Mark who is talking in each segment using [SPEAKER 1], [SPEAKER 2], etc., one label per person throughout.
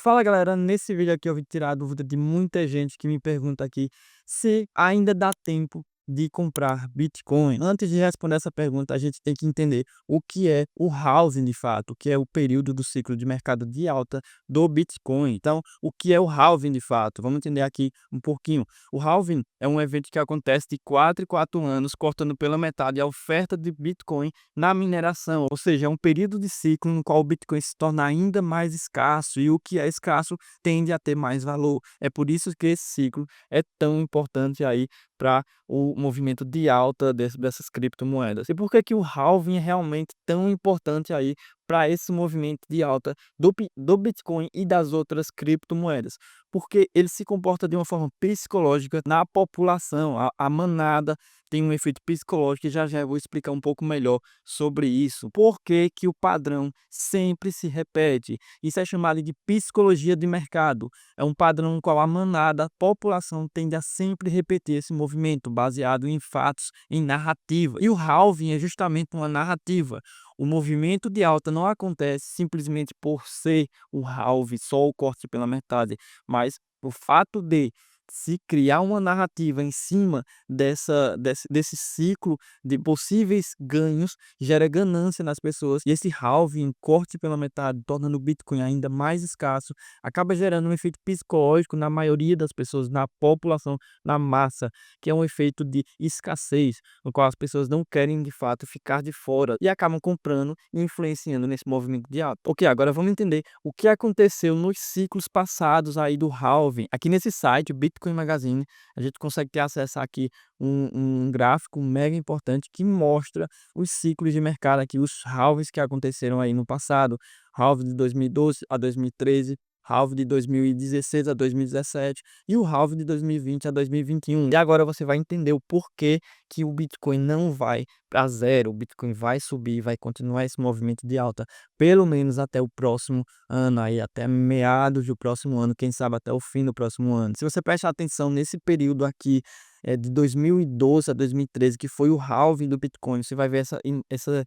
[SPEAKER 1] Fala galera, nesse vídeo aqui eu vim tirar a dúvida de muita gente que me pergunta aqui se ainda dá tempo de comprar Bitcoin. Antes de responder essa pergunta, a gente tem que entender o que é o halving de fato, o que é o período do ciclo de mercado de alta do Bitcoin. Então, o que é o halving de fato? Vamos entender aqui um pouquinho. O halving é um evento que acontece de 4 em 4 anos, cortando pela metade a oferta de Bitcoin na mineração, ou seja, é um período de ciclo no qual o Bitcoin se torna ainda mais escasso e o que é escasso tende a ter mais valor. É por isso que esse ciclo é tão importante aí para o movimento de alta dessas criptomoedas. E por que que o halving é realmente tão importante aí para esse movimento de alta do Bitcoin e das outras criptomoedas? Porque ele se comporta de uma forma psicológica na população, a manada tem um efeito psicológico e já já eu vou explicar um pouco melhor sobre isso. Por que que o padrão sempre se repete? Isso é chamado de psicologia de mercado. É um padrão no qual a manada, a população tende a sempre repetir esse movimento baseado em fatos, em narrativa. E o halving é justamente uma narrativa. O movimento de alta não acontece simplesmente por ser o halving, só o corte pela metade, mas o fato de se criar uma narrativa em cima desse ciclo de possíveis ganhos, gera ganância nas pessoas, e esse halving, corte pela metade, tornando o Bitcoin ainda mais escasso, acaba gerando um efeito psicológico na maioria das pessoas, na população, na massa, que é um efeito de escassez, no qual as pessoas não querem de fato ficar de fora e acabam comprando e influenciando nesse movimento de alta. Ok, agora vamos entender o que aconteceu nos ciclos passados aí do halving. Aqui nesse site, o Bitcoin Magazine, a gente consegue ter acesso aqui um gráfico mega importante que mostra os ciclos de mercado aqui, os halvings que aconteceram aí no passado, halving de 2012 a 2013, halving de 2016 a 2017 e o halving de 2020 a 2021. E agora você vai entender o porquê que o Bitcoin não vai para zero, o Bitcoin vai subir, vai continuar esse movimento de alta, pelo menos até o próximo ano, aí até meados do próximo ano, quem sabe até o fim do próximo ano. Se você prestar atenção nesse período aqui, de 2012 a 2013, que foi o halving do Bitcoin, você vai ver essas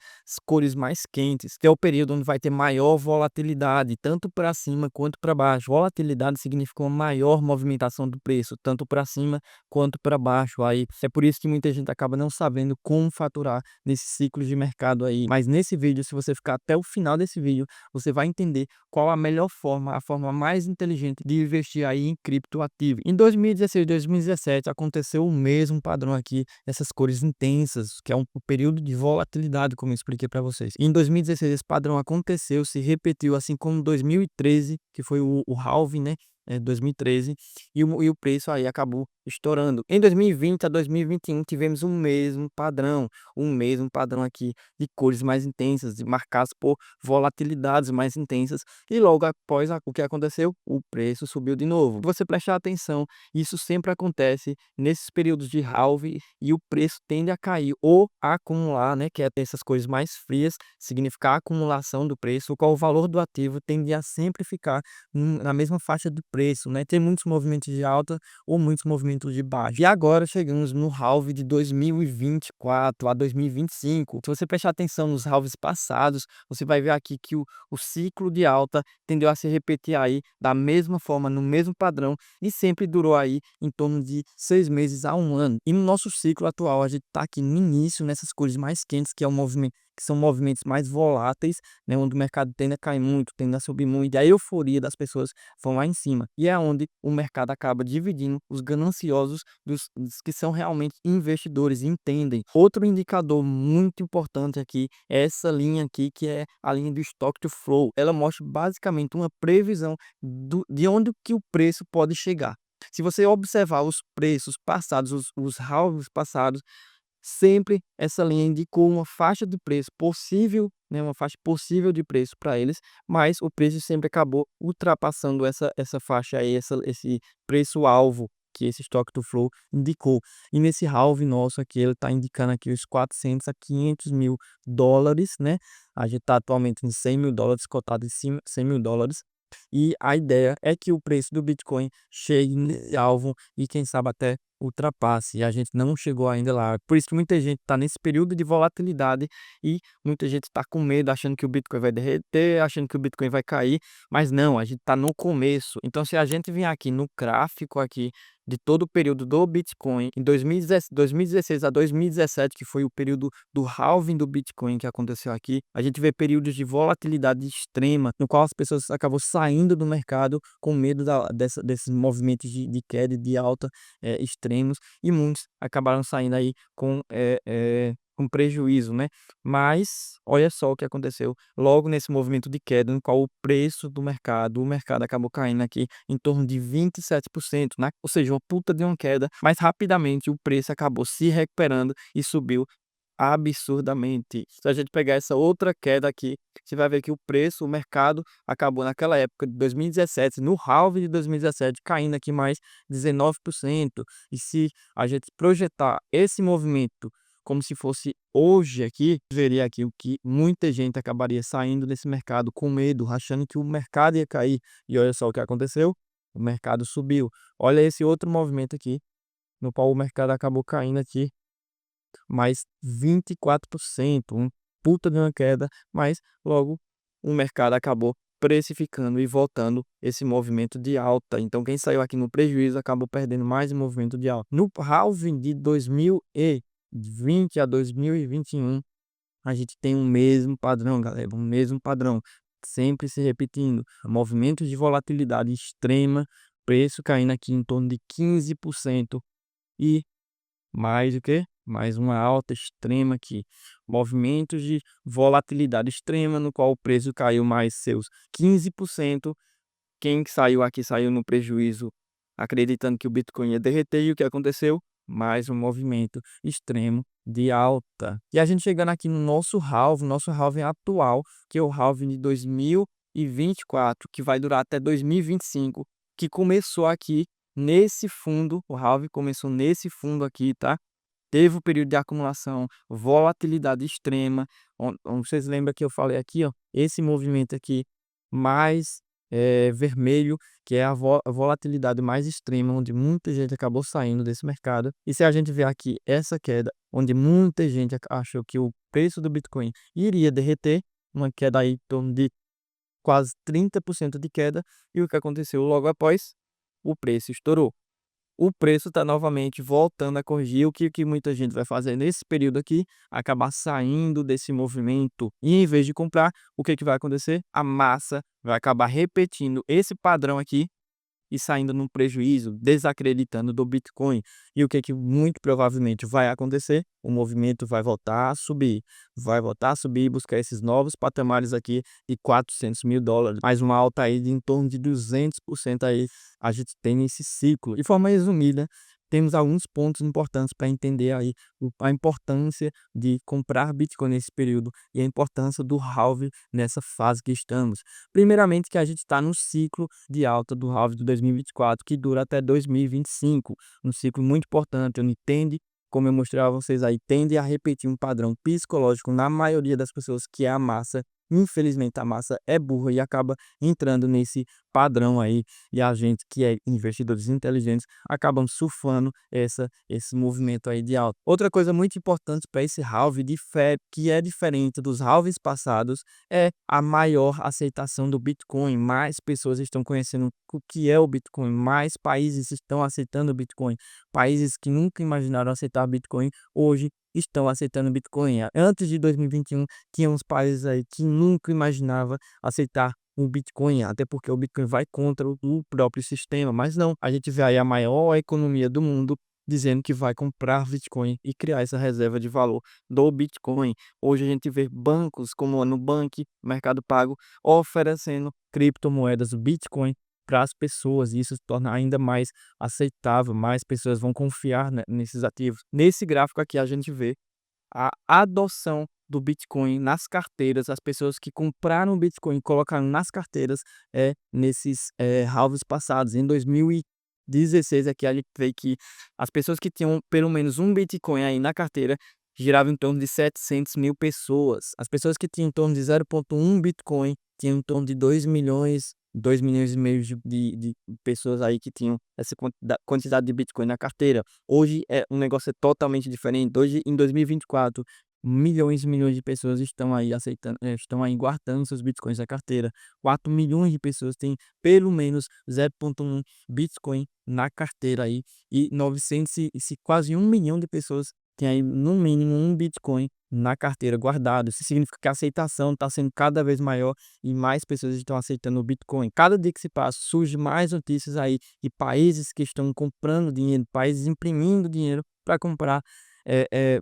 [SPEAKER 1] cores mais quentes, que é o período onde vai ter maior volatilidade, tanto para cima quanto para baixo. Volatilidade significa uma maior movimentação do preço, tanto para cima quanto para baixo. Aí é por isso que muita gente acaba não sabendo como faturar nesse ciclo de mercado aí. Mas nesse vídeo, se você ficar até o final desse vídeo, você vai entender qual a melhor forma, a forma mais inteligente de investir aí em criptoativo. Em 2016 e 2017 aconteceu o mesmo padrão aqui, essas cores intensas, que é um período de volatilidade, como eu expliquei para vocês. Em 2016 esse padrão aconteceu, se repetiu, assim como 2013, que foi o halving, né? 2013, e o preço aí acabou estourando. Em 2020 a 2021 tivemos o mesmo padrão aqui de cores mais intensas, marcadas por volatilidades mais intensas, e logo após o que aconteceu, o preço subiu de novo. Se você prestar atenção, isso sempre acontece nesses períodos de halving e o preço tende a cair ou a acumular, né, que é essas cores mais frias, significa a acumulação do preço, o qual o valor do ativo tende a sempre ficar na mesma faixa de preço, né? Tem muitos movimentos de alta ou muitos movimentos de baixa. E agora chegamos no halving de 2024 a 2025. Se você prestar atenção nos halvings passados, você vai ver aqui que o ciclo de alta tendeu a se repetir aí da mesma forma, no mesmo padrão, e sempre durou aí em torno de 6 meses a 1 ano. E no nosso ciclo atual, a gente está aqui no início, nessas cores mais quentes, que é o movimento, que são movimentos mais voláteis, né, onde o mercado tende a cair muito, tende a subir muito, e a euforia das pessoas vão lá em cima. E é onde o mercado acaba dividindo os gananciosos dos que são realmente investidores e entendem. Outro indicador muito importante aqui é essa linha aqui, que é a linha do Stock to Flow. Ela mostra basicamente uma previsão de onde que o preço pode chegar. Se você observar os preços passados, os halves passados, sempre essa linha indicou uma faixa de preço possível, né, uma faixa possível de preço para eles, mas o preço sempre acabou ultrapassando essa faixa aí, esse preço-alvo que esse Stock to Flow indicou. E nesse halving nosso aqui, ele está indicando aqui os 400 a 500 mil dólares, né? A gente está atualmente em 100 mil dólares, cotado em 100 mil dólares. E a ideia é que o preço do Bitcoin chegue nesse alvo e quem sabe até ultrapasse, e a gente não chegou ainda lá. Por isso que muita gente está nesse período de volatilidade e muita gente está com medo, achando que o Bitcoin vai derreter, achando que o Bitcoin vai cair, mas não, a gente está no começo. Então, se a gente vier aqui no gráfico aqui de todo o período do Bitcoin, em 2016 a 2017, que foi o período do halving do Bitcoin que aconteceu aqui, a gente vê períodos de volatilidade extrema, no qual as pessoas acabam saindo do mercado com medo desses movimentos de queda e de alta extremos, e muitos acabaram saindo aí com prejuízo, né? Mas olha só o que aconteceu logo nesse movimento de queda, no qual o preço do mercado, o mercado acabou caindo aqui em torno de 27%, né? Ou seja, uma puta de uma queda, mas rapidamente o preço acabou se recuperando e subiu absurdamente. Se a gente pegar essa outra queda aqui, você vai ver que o preço, o mercado acabou naquela época de 2017, no halving de 2017, caindo aqui mais 19%. E se a gente projetar esse movimento como se fosse hoje aqui, veria aqui o que muita gente acabaria saindo desse mercado com medo, achando que o mercado ia cair. E olha só o que aconteceu, o mercado subiu. Olha esse outro movimento aqui, no qual o mercado acabou caindo aqui mais 24%, um puta de uma queda, mas logo o mercado acabou precificando e voltando esse movimento de alta. Então quem saiu aqui no prejuízo acabou perdendo mais um movimento de alta. No halving de 2020 a 2021, a gente tem o mesmo padrão, galera, o mesmo padrão, sempre se repetindo, movimentos de volatilidade extrema, preço caindo aqui em torno de 15% e mais o quê? Mais uma alta extrema aqui. Movimentos de volatilidade extrema, no qual o preço caiu mais seus 15%. Quem que saiu aqui saiu no prejuízo, acreditando que o Bitcoin ia derreter. E o que aconteceu? Mais um movimento extremo de alta. E a gente chegando aqui no nosso halving atual, que é o halving de 2024, que vai durar até 2025, que começou aqui nesse fundo, o halving começou nesse fundo aqui, tá? Teve o período de acumulação, volatilidade extrema. Vocês lembram que eu falei aqui, ó, esse movimento aqui mais vermelho, que é a volatilidade mais extrema, onde muita gente acabou saindo desse mercado. E se a gente ver aqui essa queda, onde muita gente achou que o preço do Bitcoin iria derreter, uma queda aí em torno de quase 30% de queda, e o que aconteceu logo após? O preço estourou. O preço está novamente voltando a corrigir. O que muita gente vai fazer nesse período aqui? Acabar saindo desse movimento. E em vez de comprar, o que vai acontecer? A massa vai acabar repetindo esse padrão aqui e saindo num prejuízo, desacreditando do Bitcoin. E o que muito provavelmente vai acontecer? O movimento vai voltar a subir. Vai voltar a subir e buscar esses novos patamares aqui de $400.000. Mais uma alta aí de em torno de 200% aí a gente tem nesse ciclo. De forma resumida, temos alguns pontos importantes para entender aí a importância de comprar Bitcoin nesse período e a importância do halving nessa fase que estamos. Primeiramente, que a gente está no ciclo de alta do halving de 2024, que dura até 2025, um ciclo muito importante, onde tende, como eu mostrei a vocês aí, tende a repetir um padrão psicológico na maioria das pessoas, que é a massa. Infelizmente, a massa é burra e acaba entrando nesse padrão aí, e a gente que é investidores inteligentes acabam surfando esse movimento aí de alta. Outra coisa muito importante para esse halving que é diferente dos halvings passados, é a maior aceitação do Bitcoin. Mais pessoas estão conhecendo o que é o Bitcoin, mais países estão aceitando o Bitcoin. Países que nunca imaginaram aceitar Bitcoin, hoje estão aceitando Bitcoin. Antes de 2021, tinha uns países aí que nunca imaginava aceitar o Bitcoin, até porque o Bitcoin vai contra o próprio sistema. Mas não, a gente vê aí a maior economia do mundo dizendo que vai comprar Bitcoin e criar essa reserva de valor do Bitcoin. Hoje a gente vê bancos como a Nubank, Mercado Pago, oferecendo criptomoedas Bitcoin para as pessoas, e isso se torna ainda mais aceitável, mais pessoas vão confiar nesses ativos. Nesse gráfico aqui a gente vê a adoção do Bitcoin nas carteiras, as pessoas que compraram Bitcoin e colocaram nas carteiras nesses halves passados. Em 2016 aqui a gente vê que as pessoas que tinham pelo menos um Bitcoin aí na carteira giravam em torno de 700 mil pessoas. As pessoas que tinham em torno de 0,1 Bitcoin tinham em torno de 2 milhões 2,5 milhões de pessoas aí que tinham essa quantidade de Bitcoin na carteira. Hoje o negócio é totalmente diferente. Hoje, em 2024, milhões e milhões de pessoas estão aí aceitando, estão aí guardando seus Bitcoins na carteira. 4 milhões de pessoas têm pelo menos 0,1 Bitcoin na carteira aí, e 900 quase 1 milhão de pessoas têm aí no mínimo um Bitcoin na carteira guardado. Isso significa que a aceitação está sendo cada vez maior e mais pessoas estão aceitando o Bitcoin. Cada dia que se passa, surge mais notícias aí de países que estão comprando dinheiro, países imprimindo dinheiro para comprar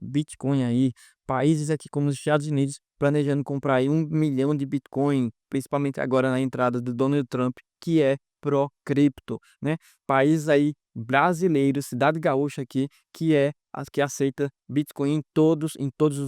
[SPEAKER 1] Bitcoin aí. Países aqui como os Estados Unidos planejando comprar aí 1 milhão de Bitcoin, principalmente agora na entrada do Donald Trump, que é pró-cripto, né? Países aí brasileiros, cidade gaúcha aqui, que é as que aceita Bitcoin em todos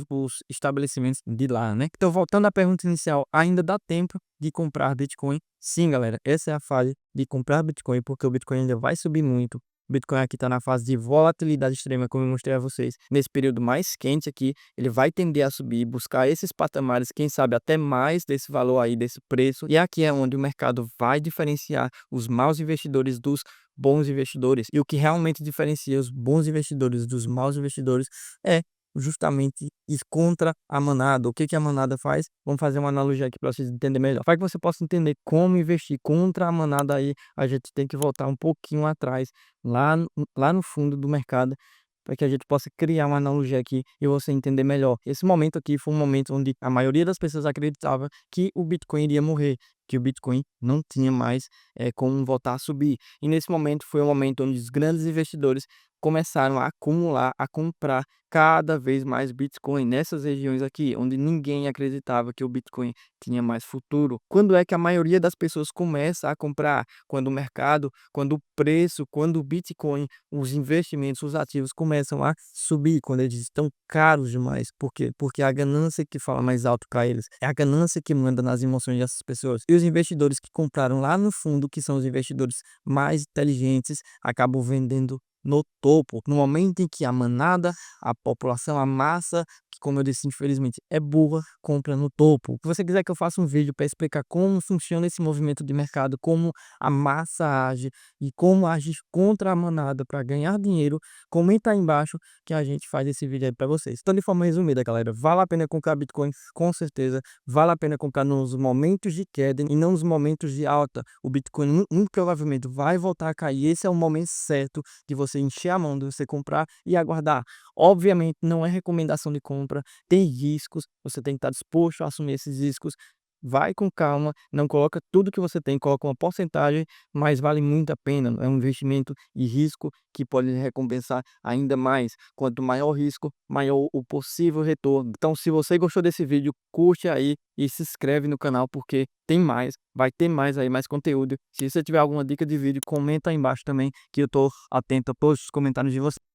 [SPEAKER 1] os estabelecimentos de lá, né? Então, voltando à pergunta inicial, ainda dá tempo de comprar Bitcoin? Sim, galera, essa é a fase de comprar Bitcoin, porque o Bitcoin ainda vai subir muito. O Bitcoin aqui está na fase de volatilidade extrema, como eu mostrei a vocês. Nesse período mais quente aqui, ele vai tender a subir, buscar esses patamares, quem sabe até mais desse valor aí, desse preço. E aqui é onde o mercado vai diferenciar os maus investidores dos bons investidores. E o que realmente diferencia os bons investidores dos maus investidores é justamente ir contra a manada. O que a manada faz? Vamos fazer uma analogia aqui para vocês entenderem melhor. Para que você possa entender como investir contra a manada aí, a gente tem que voltar um pouquinho atrás, lá no fundo do mercado, para que a gente possa criar uma analogia aqui e você entender melhor. Esse momento aqui foi um momento onde a maioria das pessoas acreditava que o Bitcoin iria morrer, que o Bitcoin não tinha mais como voltar a subir. E nesse momento foi um momento onde os grandes investidores começaram a acumular, a comprar cada vez mais Bitcoin nessas regiões aqui, onde ninguém acreditava que o Bitcoin tinha mais futuro. Quando é que a maioria das pessoas começa a comprar? Quando o mercado, quando o preço, quando o Bitcoin, os investimentos, os ativos começam a subir, quando eles estão caros demais. Por quê? Porque é a ganância que fala mais alto para eles, é a ganância que manda nas emoções dessas pessoas. E os investidores que compraram lá no fundo, que são os investidores mais inteligentes, acabam vendendo no topo, no momento em que a manada, a população, a massa, que como eu disse, infelizmente é burra, compra no topo. Se você quiser que eu faça um vídeo para explicar como funciona esse movimento de mercado, como a massa age e como agir contra a manada para ganhar dinheiro, comenta aí embaixo que a gente faz esse vídeo aí para vocês. Então, de forma resumida, galera, vale a pena comprar Bitcoin, com certeza, vale a pena comprar nos momentos de queda e não nos momentos de alta. O Bitcoin muito provavelmente vai voltar a cair, esse é o momento certo de você encher a mão, de você comprar e aguardar. Obviamente, não é recomendação de compra, tem riscos, você tem que estar disposto a assumir esses riscos. Vai com calma, não coloca tudo que você tem, coloca uma porcentagem, mas vale muito a pena. É um investimento e risco que pode lhe recompensar ainda mais. Quanto maior o risco, maior o possível retorno. Então, se você gostou desse vídeo, curte aí e se inscreve no canal, porque tem mais, vai ter mais aí, mais conteúdo. Se você tiver alguma dica de vídeo, comenta aí embaixo também, que eu tô atento a todos os comentários de vocês.